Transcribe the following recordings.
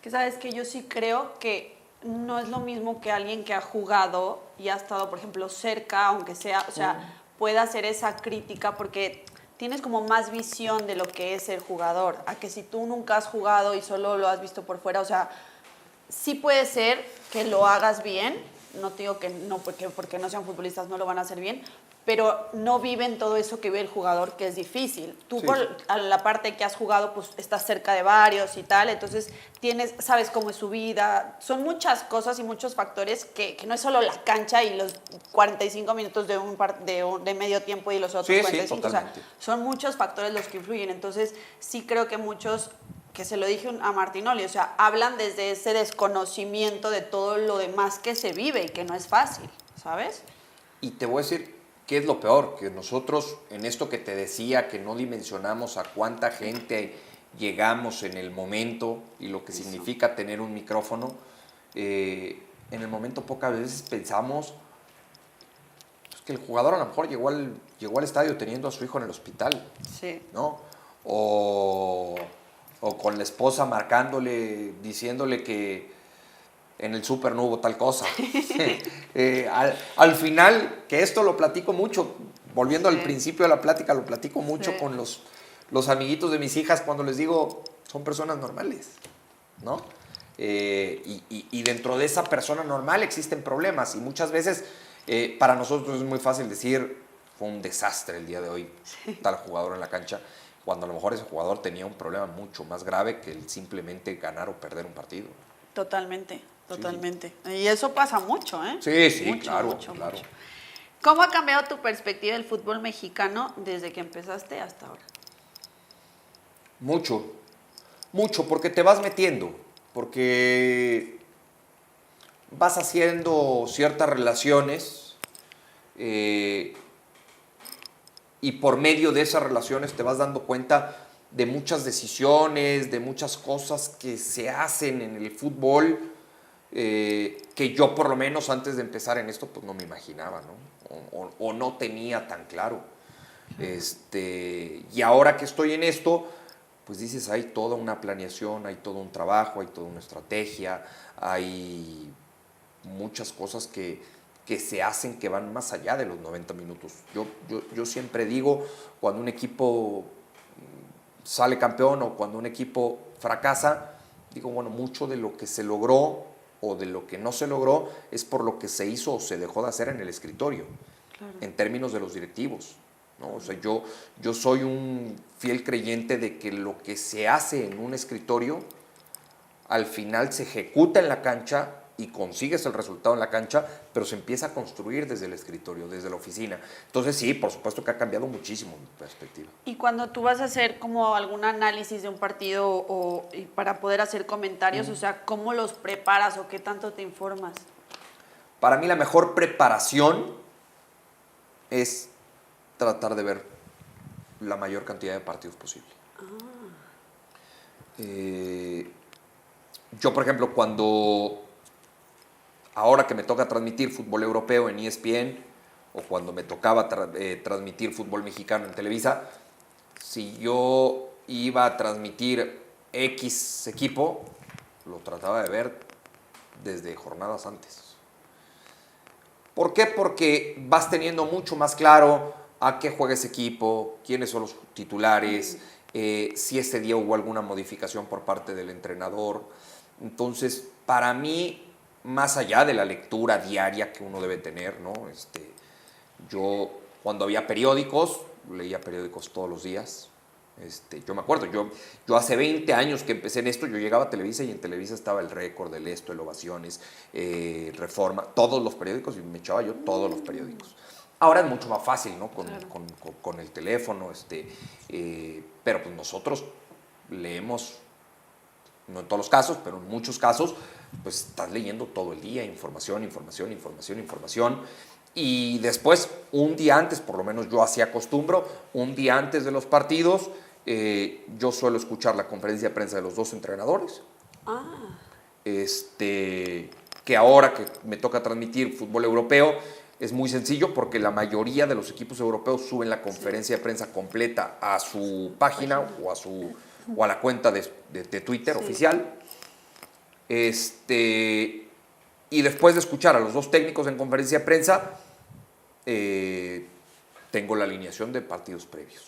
Que sabes que yo sí creo que no es lo mismo que alguien que ha jugado y ha estado, por ejemplo, cerca, aunque sea, o sea, pueda hacer esa crítica porque tienes como más visión de lo que es ser jugador, a que si tú nunca has jugado y solo lo has visto por fuera, o sea, sí puede ser que lo hagas bien, no te digo que no, porque no sean futbolistas no lo van a hacer bien, pero no viven todo eso que vive el jugador, que es difícil. Tú Sí, por sí. a la parte que has jugado, pues estás cerca de varios y tal, entonces sabes cómo es su vida. Son muchas cosas y muchos factores que no es solo la cancha y los 45 minutos de medio tiempo y los otros Sí, 45, o sea, totalmente. son muchos factores los que influyen. Entonces, sí creo que muchos, que se lo dije a Martinoli, o sea, hablan desde ese desconocimiento de todo lo demás que se vive y que no es fácil, ¿sabes? Y te voy a decir qué es lo peor, que nosotros en esto que te decía, que no dimensionamos a cuánta gente llegamos en el momento y lo que significa tener un micrófono, en el momento pocas veces pensamos pues, que el jugador a lo mejor llegó al estadio teniendo a su hijo en el hospital, Sí. ¿no? O con la esposa marcándole, diciéndole que en el súper no hubo tal cosa. Al final, que esto lo platico mucho, volviendo al principio de la plática, lo platico mucho con los amiguitos de mis hijas cuando les digo, son personas normales, ¿no? Y dentro de esa persona normal existen problemas y muchas veces para nosotros es muy fácil decir, fue un desastre el día de hoy, tal jugador en la cancha, cuando a lo mejor ese jugador tenía un problema mucho más grave que el simplemente ganar o perder un partido. Totalmente, Sí. totalmente. Y eso pasa mucho, ¿eh? Sí, sí, Mucho, claro, mucho, claro. mucho. ¿Cómo ha cambiado tu perspectiva del fútbol mexicano desde que empezaste hasta ahora? Mucho, mucho, porque te vas metiendo, porque vas haciendo ciertas relaciones y por medio de esas relaciones te vas dando cuenta de muchas decisiones, de muchas cosas que se hacen en el fútbol que yo por lo menos antes de empezar en esto pues no me imaginaba, ¿no? O no tenía tan claro. Y ahora que estoy en esto, pues dices, hay toda una planeación, hay todo un trabajo, hay toda una estrategia, hay muchas cosas que se hacen que van más allá de los 90 minutos. Yo siempre digo, cuando un equipo sale campeón o cuando un equipo fracasa, digo, bueno, mucho de lo que se logró o de lo que no se logró es por lo que se hizo o se dejó de hacer en el escritorio, Claro. en términos de los directivos, ¿no? O sea, yo soy un fiel creyente de que lo que se hace en un escritorio, al final se ejecuta en la cancha y consigues el resultado en la cancha, pero se empieza a construir desde el escritorio, desde la oficina. Entonces sí, por supuesto que ha cambiado muchísimo mi perspectiva. Y cuando tú vas a hacer como algún análisis de un partido y para poder hacer comentarios, o sea, ¿cómo los preparas o qué tanto te informas? Para mí la mejor preparación es tratar de ver la mayor cantidad de partidos posible. Yo, por ejemplo, ahora que me toca transmitir fútbol europeo en ESPN o cuando me tocaba transmitir fútbol mexicano en Televisa, si yo iba a transmitir X equipo, lo trataba de ver desde jornadas antes. ¿Por qué? Porque vas teniendo mucho más claro a qué juega ese equipo, quiénes son los titulares, si ese día hubo alguna modificación por parte del entrenador. Entonces, para mí, más allá de la lectura diaria que uno debe tener, ¿no? Yo, cuando había periódicos, leía periódicos todos los días. Yo me acuerdo, yo hace 20 años que empecé en esto, yo llegaba a Televisa y en Televisa estaba el Récord, el Esto, el Ovaciones, Reforma, todos los periódicos y me echaba yo todos los periódicos. Ahora es mucho más fácil, ¿no? Con el teléfono, pero pues nosotros leemos, no en todos los casos, pero en muchos casos, pues estás leyendo todo el día, información, información, información, información. Y después, un día antes, por lo menos yo así acostumbro, un día antes de los partidos, yo suelo escuchar la conferencia de prensa de los dos entrenadores. Que ahora que me toca transmitir fútbol europeo, es muy sencillo porque la mayoría de los equipos europeos suben la conferencia de prensa completa a su página o a la cuenta de Twitter oficial. Y después de escuchar a los dos técnicos en conferencia de prensa, tengo la alineación de partidos previos.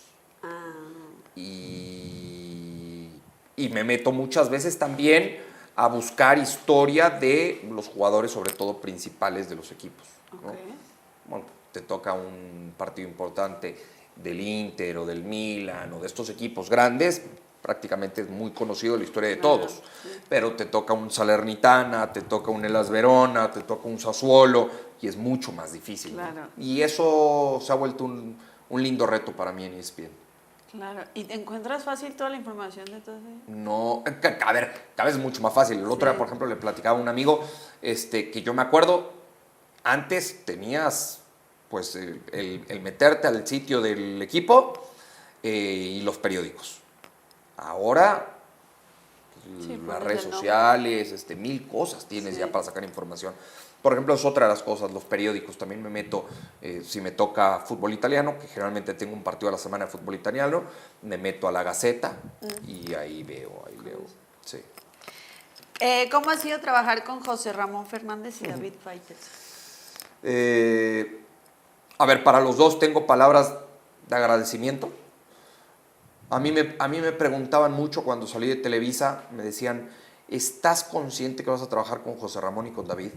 Y me meto muchas veces también a buscar historia de los jugadores, sobre todo principales de los equipos, ¿no? Bueno, te toca un partido importante del Inter o del Milan o de estos equipos grandes, prácticamente es muy conocido la historia de todos, sí. Pero te toca un Salernitana, te toca un Hellas Verona, te toca un Sassuolo y es mucho más difícil, claro. ¿no? Y eso se ha vuelto un lindo reto para mí en ESPN. Claro, ¿y te encuentras fácil toda la información de todo eso? No, a ver, cada vez es mucho más fácil. El otro día, por ejemplo, le platicaba a un amigo que yo me acuerdo, antes tenías pues el meterte al sitio del equipo y los periódicos. Ahora las redes sociales, 1000 cosas tienes ya para sacar información. Por ejemplo, es otra de las cosas, los periódicos. También me meto, si me toca fútbol italiano, que generalmente tengo un partido a la semana de fútbol italiano, me meto a la Gaceta y ahí veo, sí. ¿Cómo ha sido trabajar con José Ramón Fernández y David Faitelson? A ver, para los dos tengo palabras de agradecimiento. A mí me preguntaban mucho cuando salí de Televisa, me decían, ¿estás consciente que vas a trabajar con José Ramón y con David?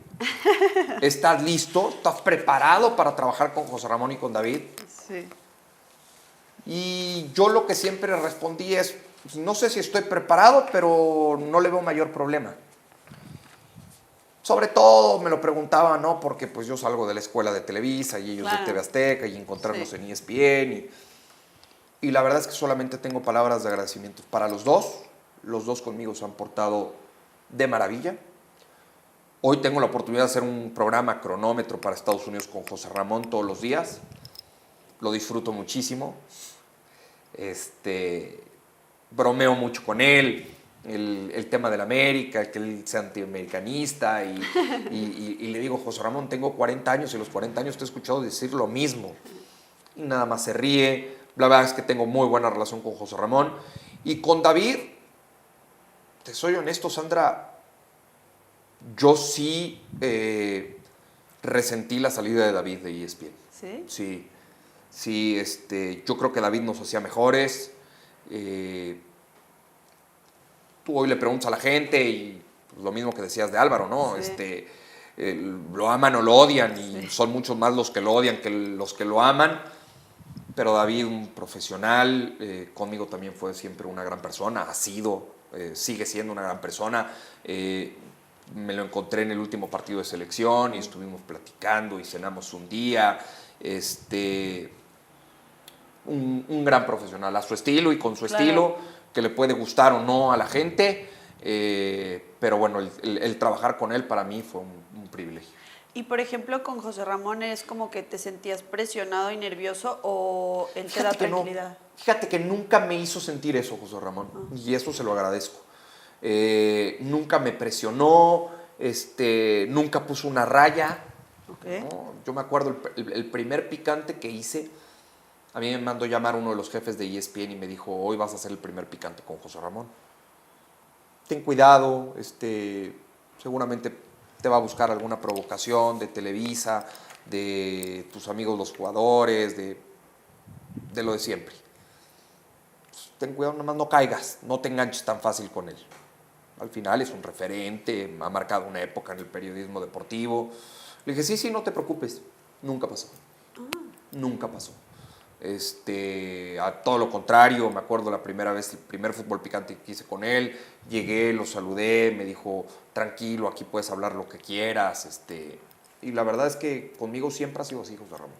¿Estás listo? ¿Estás preparado para trabajar con José Ramón y con David? Sí. Y yo lo que siempre respondí es, no sé si estoy preparado, pero no le veo mayor problema. Sobre todo me lo preguntaban, ¿no? Porque pues yo salgo de la escuela de Televisa y ellos de TV Azteca y encontrarnos en ESPN. Y la verdad es que solamente tengo palabras de agradecimiento para los dos. Los dos conmigo se han portado de maravilla. Hoy tengo la oportunidad de hacer un programa cronómetro para Estados Unidos con José Ramón todos los días. Lo disfruto muchísimo. Bromeo mucho con él. El tema del América, que él sea antiamericanista. Y le digo, José Ramón, tengo 40 años y a los 40 años te he escuchado decir lo mismo. Y nada más se ríe. La verdad es que tengo muy buena relación con José Ramón. Y con David, te soy honesto, Sandra, yo sí resentí la salida de David de ESPN. ¿Sí? Sí, yo creo que David nos hacía mejores. Tú hoy le preguntas a la gente y lo mismo que decías de Álvaro, ¿no? Sí. Lo aman o lo odian y son muchos más los que lo odian que los que lo aman. Pero David, un profesional, conmigo también fue siempre una gran persona, ha sido, sigue siendo una gran persona. Me lo encontré en el último partido de selección y estuvimos platicando y cenamos un día. Un gran profesional, a su estilo y con su estilo, que le puede gustar o no a la gente. Pero bueno, el trabajar con él para mí fue un privilegio. Y por ejemplo, con José Ramón, ¿es como que te sentías presionado y nervioso o él te da tranquilidad? No. Fíjate que nunca me hizo sentir eso, José Ramón, y eso se lo agradezco. Nunca me presionó, nunca puso una raya. ¿No? Yo me acuerdo el primer picante que hice, a mí me mandó llamar uno de los jefes de ESPN y me dijo, hoy vas a hacer el primer picante con José Ramón. Ten cuidado, seguramente te va a buscar alguna provocación de Televisa, de tus amigos los jugadores, de lo de siempre. Pues, ten cuidado, nomás no caigas, no te enganches tan fácil con él. Al final es un referente, ha marcado una época en el periodismo deportivo. Le dije, sí, no te preocupes. Nunca pasó. Nunca pasó. A todo lo contrario, me acuerdo la primera vez, el primer fútbol picante que hice con él, llegué, lo saludé, me dijo, tranquilo, aquí puedes hablar lo que quieras, y la verdad es que conmigo siempre ha sido así, José Ramón.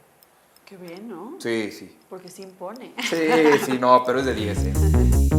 Qué bien, ¿no? Sí. Porque se impone. Sí, no, pero es de 10,